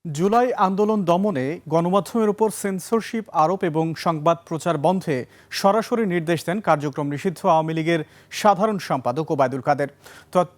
জুলাই আন্দোলন দমনে গণমাধ্যমের উপর সেন্সরশিপ আরোপ এবং সংবাদ প্রচার বন্ধে সরাসরি নির্দেশ দেন কার্যক্রম নিষিদ্ধ আওয়ামী লীগের সাধারণ সম্পাদক ওবায়দুল কাদের।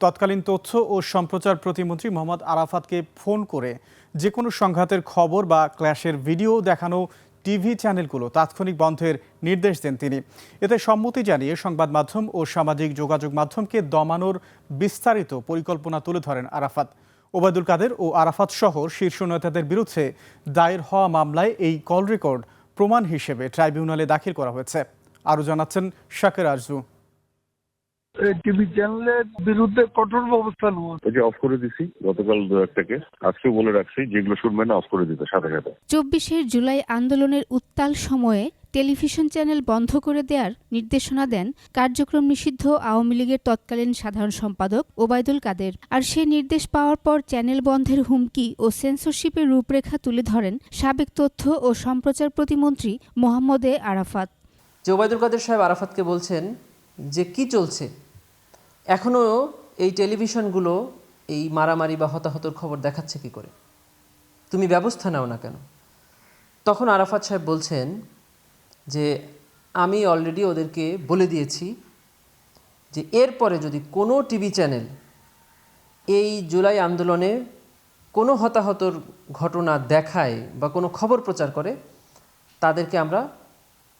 তৎকালীন তথ্য ও সম্প্রচার প্রতিমন্ত্রী মোহাম্মদ আরাফাতকে ফোন করে যে কোনো সংঘাতের খবর বা ক্ল্যাশের ভিডিও দেখানো টিভি চ্যানেলগুলো তাৎক্ষণিক বন্ধের নির্দেশ দেন তিনি। এতে সম্মতি জানিয়ে সংবাদ মাধ্যম ও সামাজিক যোগাযোগ মাধ্যমকে দমানোর বিস্তারিত পরিকল্পনা তুলে ধরেন আরাফাত। ওবায়দুল কাদের ও আরাফাত সহ শীর্ষ নেতাদের বিরুদ্ধে দায়ের হওয়া মামলায় এই কল রেকর্ড প্রমাণ হিসেবে ট্রাইব্যুনালে দাখিল করা হয়েছে। আরও জানাচ্ছেন শাকের আরজু। টিভি চ্যানেলের বিরুদ্ধে কঠোর ব্যবস্থা নেওয়া। যে অফ করে দিছি গতকাল থেকে, আজকেও বলে রাখছি যেগুলো শুনবেন না অফ করে দিতে সাথে সাথে। 24 জুলাই আন্দোলনের উত্তাল সময়ে টেলিভিশন চ্যানেল বন্ধ করে দেওয়ার নির্দেশনা দেন কার্যক্রম নিষিদ্ধ আওয়ামী লীগের তৎকালীন সাধারণ সম্পাদক ওবায়দুল কাদের। আর সে নির্দেশ পাওয়ার পর চ্যানেল বন্ধের হুমকি ও সেন্সরশিপের রূপরেখা তুলে ধরেন সাবেক তথ্য ও সম্প্রচার প্রতিমন্ত্রী মোহাম্মদ আরাফাত। ওবায়দুল কাদের সাহেব আরাফাতকে বলছেন যে কি চলছে, এখনও এই টেলিভিশনগুলো এই মারামারি বা হতাহতর খবর দেখাচ্ছে কি করে, তুমি ব্যবস্থা নাও না কেন? তখন আরাফাত সাহেব বলছেন যে আমি অলরেডি ওদেরকে বলে দিয়েছি যে এরপরে যদি কোনো টিভি চ্যানেল এই জুলাই আন্দোলনে কোনো হতাহতর ঘটনা দেখায় বা কোনো খবর প্রচার করে তাদেরকে আমরা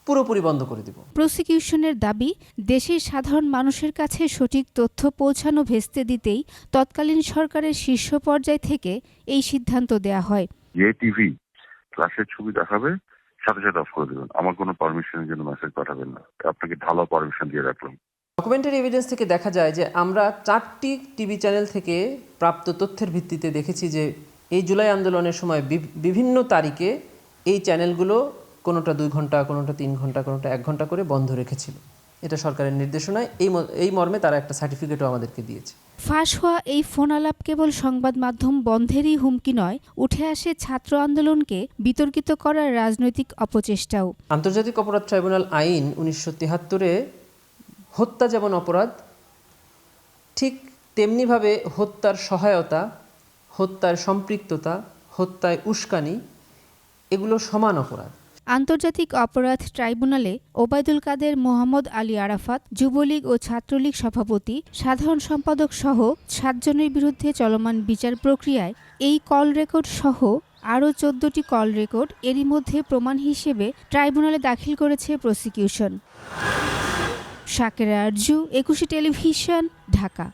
পুরোপুরি বন্ধ করে দিব। প্রসিকিউশনের দাবি, দেশের সাধারণ মানুষের কাছে সঠিক তথ্য পৌঁছানো ভেস্তে দিতেই তৎকালীন সরকারের শীর্ষ পর্যায় থেকে এই সিদ্ধান্ত দেয়া হয়। যে টিভি ক্লাসের ছবি দেখাবে সাথে সাথে অফ করে দেবেন, আমার কোনো পারমিশনের জন্য মেসেজ পাঠাবেন না, আপনাকে ঢালাও পারমিশন দিয়ে রাখলাম। ডকুমেন্টারি এভিডেন্স থেকে দেখা যায় যে আমরা 4টি টিভি চ্যানেল থেকে প্রাপ্ত তথ্যের ভিত্তিতে দেখেছি যে এই জুলাই আন্দোলনের সময় বিভিন্ন তারিখে এই চ্যানেলগুলো কোনোটা 2 ঘন্টা, কোনোটা 3 ঘন্টা, কোনোটা 1 ঘন্টা করে বন্ধ রেখেছিল। এটা সরকারের নির্দেশনায় এই মর্মে তারা একটা সার্টিফিকেটও আমাদেরকে দিয়েছে। ফাঁস হওয়া এই ফোন আলাপ কেবল সংবাদ মাধ্যম বন্ধেরই হুমকি নয়, উঠে আসে ছাত্র আন্দোলনকে বিতর্কিত করার রাজনৈতিক অপচেষ্টাও। আন্তর্জাতিক অপরাধ ট্রাইব্যুনাল আইন 1973-এ হত্যা যেমন অপরাধ, ঠিক তেমনিভাবে হত্যার সহায়তা, হত্যার সম্পৃক্ততা, হত্যায় উস্কানি এগুলো সমান অপরাধ। আন্তর্জাতিক অপরাধ ট্রাইব্যুনালে ওবায়দুল কাদের, মোহাম্মদ আলী আরাফাত, যুবলীগ ও ছাত্রলীগ সভাপতি, সাধারণ সম্পাদক সহ 7 জনের বিরুদ্ধে চলমান বিচার প্রক্রিয়ায় এই কল রেকর্ড সহ আরও 14টি কল রেকর্ড এরই মধ্যে প্রমাণ হিসেবে ট্রাইব্যুনালে দাখিল করেছে প্রসিকিউশন। শাকের আরজু, 21 টেলিভিশন, ঢাকা।